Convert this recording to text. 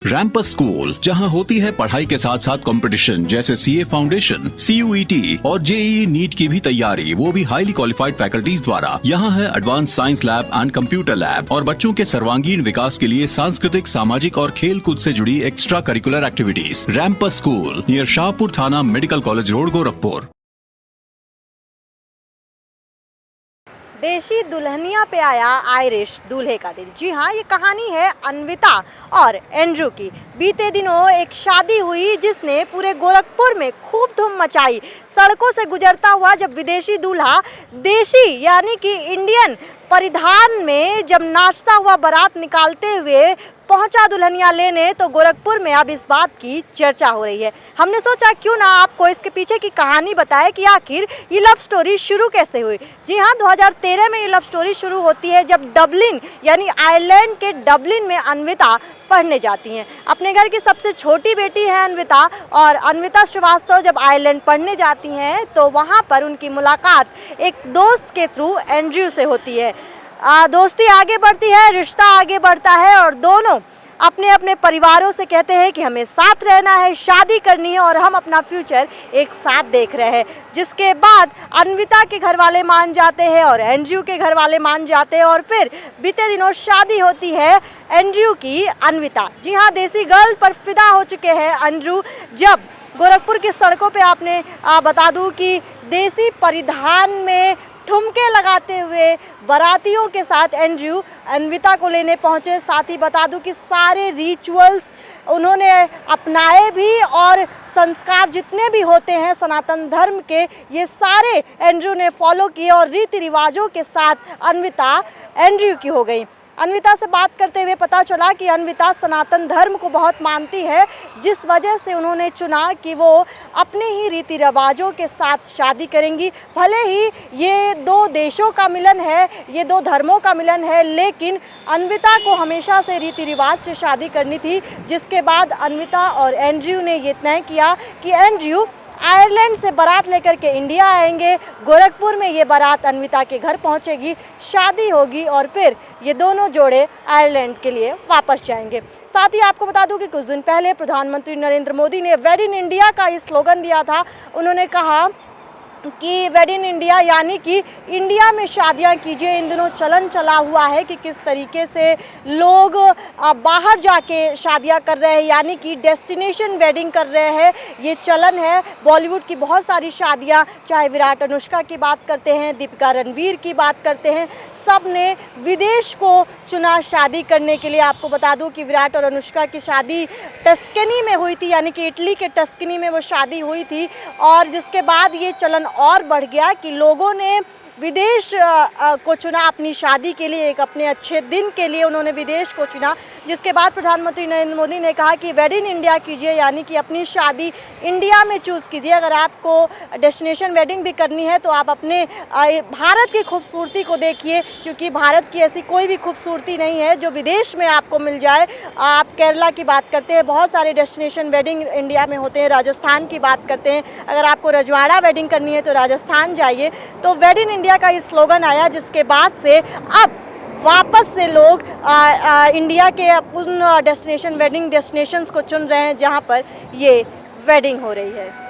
रैम्पस school, जहां होती है पढ़ाई के साथ साथ कंपटीशन जैसे सीए फाउंडेशन, CUET और JEE नीट की भी तैयारी, वो भी हाईली क्वालिफाइड फैकल्टीज द्वारा। यहाँ है advance science lab and computer lab और बच्चों के सर्वांगीण विकास के लिए सांस्कृतिक, सामाजिक और खेल कूद से जुड़ी एक्स्ट्रा करिकुलर एक्टिविटीज। रैम्पस स्कूल नियर शाहपुर थाना, मेडिकल कॉलेज रोड, गोरखपुर। देशी दुल्हनिया पे आया आयरिश दूल्हे का दिल। जी हाँ, ये कहानी है अन्विता और एंड्रू की। बीते दिनों एक शादी हुई जिसने पूरे गोरखपुर में खूब धूम मचाई। सड़कों से गुजरता हुआ जब विदेशी दूल्हा देशी यानी कि इंडियन परिधान में जब नाचता हुआ बारात निकालते हुए पहुंचा दुल्हनिया लेने, तो गोरखपुर में अब इस बात की चर्चा हो रही है। हमने सोचा क्यों ना आपको इसके पीछे की कहानी बताएं कि आखिर ये लव स्टोरी शुरू कैसे हुई। जी हाँ, 2013 में ये लव स्टोरी शुरू होती है जब डबलिन यानी आयरलैंड के डबलिन में अन्विता पढ़ने जाती हैं। अपने घर की सबसे छोटी बेटी है अन्विता, और अन्विता श्रीवास्तव जब आयरलैंड पढ़ने जाती हैं तो वहाँ पर उनकी मुलाकात एक दोस्त के थ्रू एंड्रयू से होती है। दोस्ती आगे बढ़ती है, रिश्ता आगे बढ़ता है और दोनों अपने अपने परिवारों से कहते हैं कि हमें साथ रहना है, शादी करनी है और हम अपना फ्यूचर एक साथ देख रहे हैं। जिसके बाद अन्विता के घर वाले मान जाते हैं और एंड्रयू के घर वाले मान जाते हैं और फिर बीते दिनों शादी होती है एंड्रयू की अन्विता। जी हाँ, देसी गर्ल पर फिदा हो चुके हैं एंड्रयू। जब गोरखपुर की सड़कों पे आपने बता दूं कि देसी परिधान में ठुमके लगाते हुए बारातियों के साथ एंड्रयू अन्विता को लेने पहुंचे। साथ ही बता दूं कि सारे रिचुअल्स उन्होंने अपनाए भी और संस्कार जितने भी होते हैं सनातन धर्म के, ये सारे एंड्रयू ने फॉलो किए और रीति रिवाजों के साथ अन्विता एंड्रयू की हो गई। अन्विता से बात करते हुए पता चला कि अन्विता सनातन धर्म को बहुत मानती है, जिस वजह से उन्होंने चुना कि वो अपने ही रीति रिवाजों के साथ शादी करेंगी। भले ही ये दो देशों का मिलन है, ये दो धर्मों का मिलन है, लेकिन अन्विता को हमेशा से रीति रिवाज से शादी करनी थी। जिसके बाद अन्विता और एंड्रयू ने ये तय किया कि एंड्रयू आयरलैंड से बारात लेकर के इंडिया आएंगे। गोरखपुर में ये बारात अन्विता के घर पहुंचेगी, शादी होगी और फिर ये दोनों जोड़े आयरलैंड के लिए वापस जाएंगे। साथ ही आपको बता दूं कि कुछ दिन पहले प्रधानमंत्री नरेंद्र मोदी ने वेड इन इंडिया का ये स्लोगन दिया था। उन्होंने कहा कि वेड इन इंडिया यानी कि इंडिया में शादियां कीजिए। इन दिनों चलन चला हुआ है कि किस तरीके से लोग बाहर जाके शादियां कर रहे हैं, यानी कि डेस्टिनेशन वेडिंग कर रहे हैं, ये चलन है। बॉलीवुड की बहुत सारी शादियां, चाहे विराट अनुष्का की बात करते हैं, दीपिका रणवीर की बात करते हैं, सब ने विदेश को चुना शादी करने के लिए। आपको बता दूं कि विराट और अनुष्का की शादी टस्कनी में हुई थी, यानी कि इटली के टस्कनी में वो शादी हुई थी। और जिसके बाद ये चलन और बढ़ गया कि लोगों ने विदेश को चुना अपनी शादी के लिए, एक अपने अच्छे दिन के लिए उन्होंने विदेश को चुना। जिसके बाद प्रधानमंत्री नरेंद्र मोदी ने कहा कि वेड इन इंडिया कीजिए, यानी कि अपनी शादी इंडिया में चूज़ कीजिए। अगर आपको डेस्टिनेशन वेडिंग भी करनी है तो आप अपने भारत की खूबसूरती को देखिए, क्योंकि भारत की ऐसी कोई भी खूबसूरती नहीं है जो विदेश में आपको मिल जाए। आप केरला की बात करते हैं, बहुत सारे डेस्टिनेशन वेडिंग इंडिया में होते हैं। राजस्थान की बात करते हैं, अगर आपको रजवाड़ा वेडिंग करनी है तो राजस्थान जाइए। तो वेड इन इंडिया का ये स्लोगन आया, जिसके बाद से अब वापस से लोग इंडिया के उन डेस्टिनेशन वेडिंग डेस्टिनेशंस को चुन रहे हैं जहां पर ये वेडिंग हो रही है।